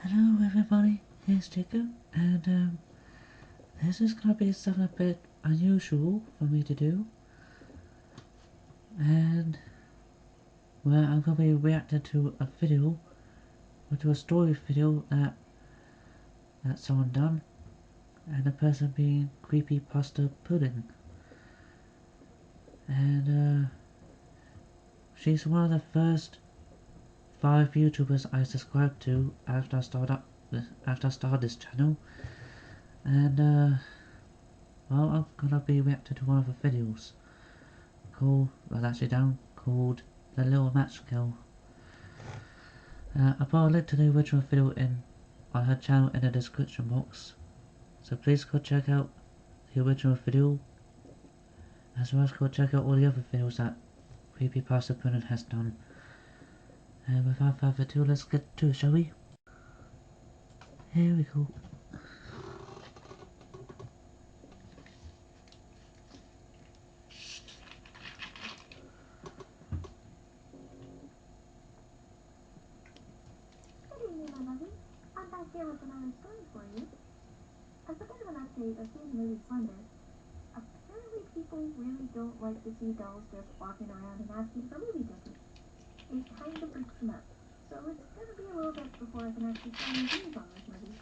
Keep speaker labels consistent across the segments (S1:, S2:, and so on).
S1: Hello everybody, here's Chica, and this is gonna be something a bit unusual for me to do, and well, I'm gonna be reacting to a video, or to a story video that someone done, and the person being CreepypastaPudding, and she's one of the first 5 YouTubers I subscribed to after I started this channel, and well, I'm gonna be reacting to one of her videos called The Little Match Girl. I put a link to the original video on her channel in the description box, so please go check out the original video, as well as go check out all the other videos that CreepypastaPudding has done. And without further ado, let's get to it, shall we? Here we go.
S2: Good evening, my lovey. I'm back here with another story for you. As a bit of an update of seeing the movie Slender, apparently people really don't like to see dolls just walking around and asking for movie tickets. It kind of freaks them out. So it's going to be a little bit before I can actually tell you views on this movie.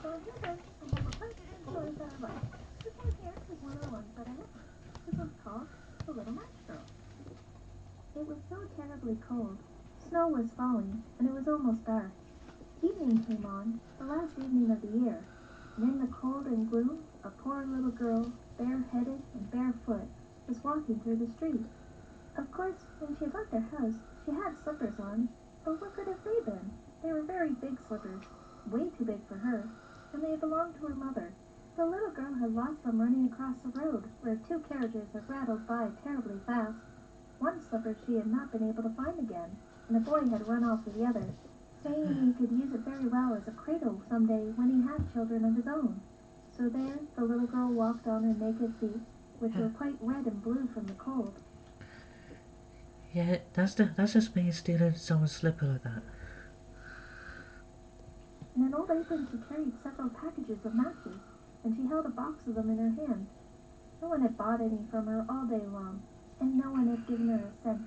S2: So here then, I have a bunch of stories that I like. This one here is one of the ones that I like. This one's called The Little Match Girl. It was so terribly cold. Snow was falling, and it was almost dark. Evening came on, the last evening of the year, and in the cold and gloom, a poor little girl, bareheaded and barefoot, was walking through the street. Of course, when she had left her house, she had slippers on, but what good have they been? They were very big slippers, way too big for her, and they belonged to her mother. The little girl had lost them running across the road, where 2 carriages had rattled by terribly fast. One slipper she had not been able to find again, and a boy had run off with the other, saying he could use it very well as a cradle some day when he had children of his own. So there the little girl walked on her naked feet, which were quite red and blue from the cold.
S1: Yeah, that's just me stealing someone's slipper like that.
S2: In an old apron she carried several packages of matches, and she held a box of them in her hand. No one had bought any from her all day long, and no one had given her a cent.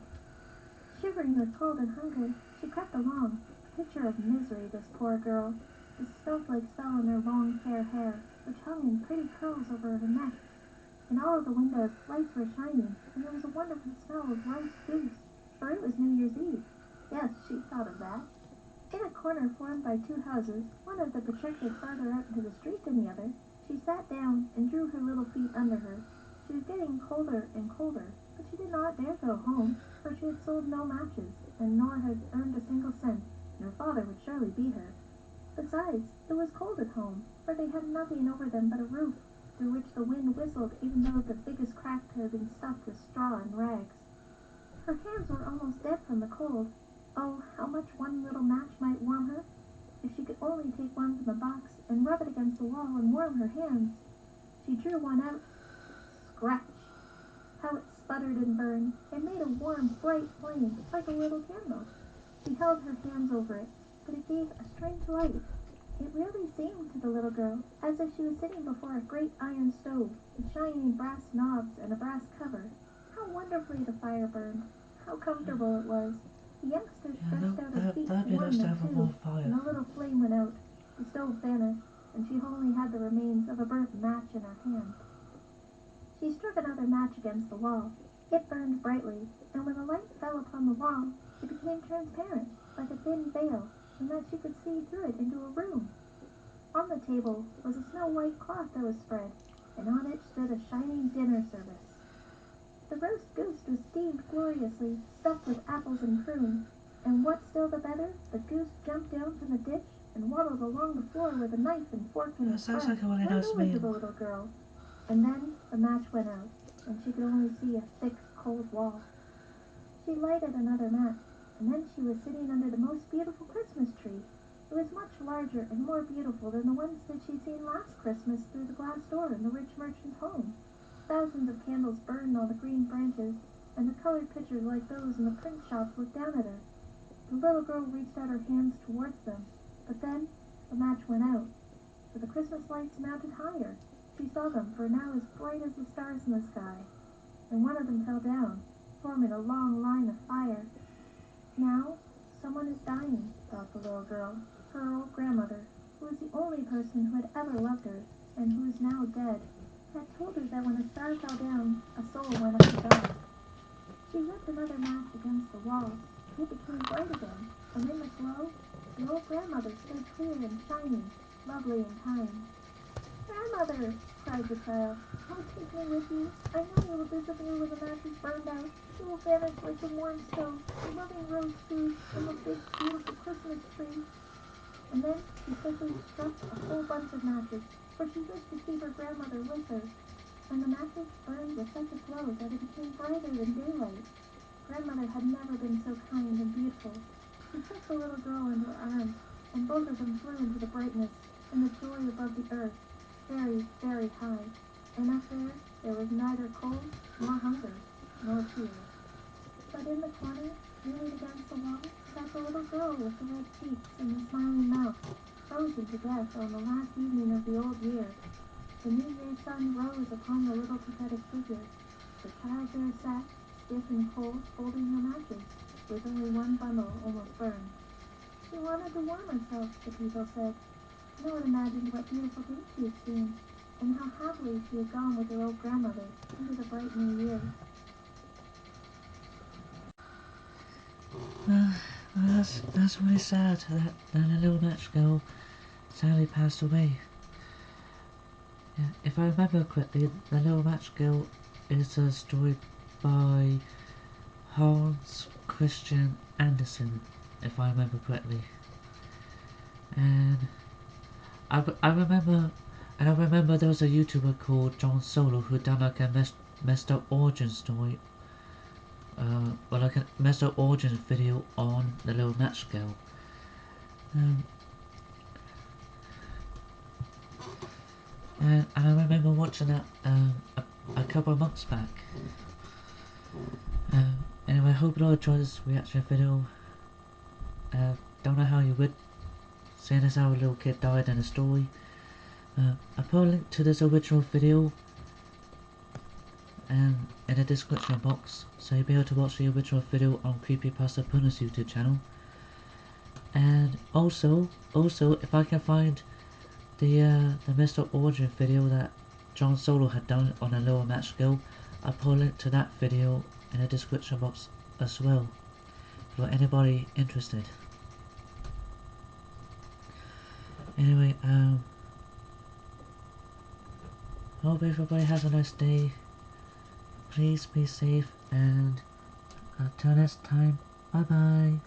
S2: Shivering with cold and hunger, she crept along, a picture of misery, this poor girl. The snowflakes fell on her long fair hair, which hung in pretty curls over her neck. In all of the windows lights were shining, and there was a wonderful smell of roast goose, for it was New Year's Eve. Yes, she thought of that. In a corner formed by 2 houses, one of them projected farther out into the street than the other, she sat down and drew her little feet under her. She was getting colder and colder, but she did not dare go home, for she had sold no matches, and nor had earned a single cent, and her father would surely beat her. Besides, it was cold at home, for they had nothing over them but a roof, through which the wind whistled even though the biggest crack had been stuffed with straw and rags. Her hands were almost dead from the cold. Oh, how much one little match might warm her! If she could only take one from the box and rub it against the wall and warm her hands. She drew one out. Scratch! How it sputtered and burned! It made a warm, bright flame, like a little candle. She held her hands over it, but it gave a strange light. It really seemed to the little girl as if she was sitting before a great iron stove, with shining brass knobs and a brass cover. How wonderfully the fire burned! How comfortable it was! The youngster stretched out her feet
S1: That'd
S2: to
S1: be
S2: warm
S1: nice to
S2: them
S1: have a
S2: too,
S1: more fire.
S2: and a little flame went out. The stove vanished, and she only had the remains of a burnt match in her hand. She struck another match against the wall. It burned brightly, and when the light fell upon the wall, it became transparent, like a thin veil, and that she could see through it into a room. On the table was a snow-white cloth that was spread, and on it stood a shining dinner service. The roast goose was steamed gloriously, stuffed with apples and prunes, and what still the better, the goose jumped down from the dish and waddled along the floor with a knife and fork in
S1: That
S2: its
S1: sounds
S2: breast,
S1: like a really
S2: right
S1: nice
S2: over to
S1: meal.
S2: the little girl. And then the match went out, and she could only see a thick, cold wall. She lighted another match, and then she was sitting under the most beautiful Christmas tree. It was much larger and more beautiful than the ones that she'd seen last Christmas through the glass door in the rich merchant's home. Thousands of candles burned on the green branches, and the colored pictures like those in the print shops looked down at her. The little girl reached out her hands towards them, but then match went out, but the Christmas lights mounted higher. She saw them for now as bright as the stars in the sky, and one of them fell down, forming a long line of fire. Now, someone is dying, thought the little girl. Her old grandmother, who was the only person who had ever loved her, and who is now dead, had told her that when a star fell down, a soul went up to God. She lit another match against the wall. It became bright again, and in the glow, the old grandmother stood clear and shining, lovely and kind. "Grandmother!" cried the child. "Oh, take me with you. I know you will disappear when the match is burned out. You will vanish like the warm stove, the loving roast food, and the big, beautiful Christmas tree." And then she quickly struck a whole bunch of matches, for she wished to keep her grandmother with her. And the matches burned with such a glow that it became brighter than daylight. Grandmother had never been so kind and beautiful. She took the little girl in her arms, and both of them flew into the brightness and the joy above the earth, very, very high. And up there was neither cold, nor hunger, nor fear. But in the corner, leaning against the wall, sat the little girl with the red cheeks and the smiling mouth, frozen to death on the last evening of the old year. The New Year's sun rose upon the little pathetic figure. The child there sat, stiff and cold, holding her matches, with only one bundle almost burned. She wanted to warm herself, the people said. No one imagined what beautiful things she had seen, and how happily she had gone with her old grandmother into the bright new year.
S1: That's really sad that the little match girl sadly passed away. Yeah, if I remember correctly, the little match girl is a story by Hans Christian Andersen, if I remember correctly. And I remember there was a YouTuber called John Solo who done like a messed up origin story, or like a messed up origin video on the little match girl. And I remember watching that a couple of months back. Anyway, I hope you all enjoyed this reaction video. Don't know how you would, seeing as how a little kid died in a story. I put a link to this original video in the description box, so you'll be able to watch the original video on CreepypastaPudding's YouTube channel. And also, if I can find the Mr. Origin video that John Solo had done on a lower match skill, I'll put a link to that video in the description box as well, for anybody interested. Anyway, hope everybody has a nice day. Please be safe, and until next time, bye bye.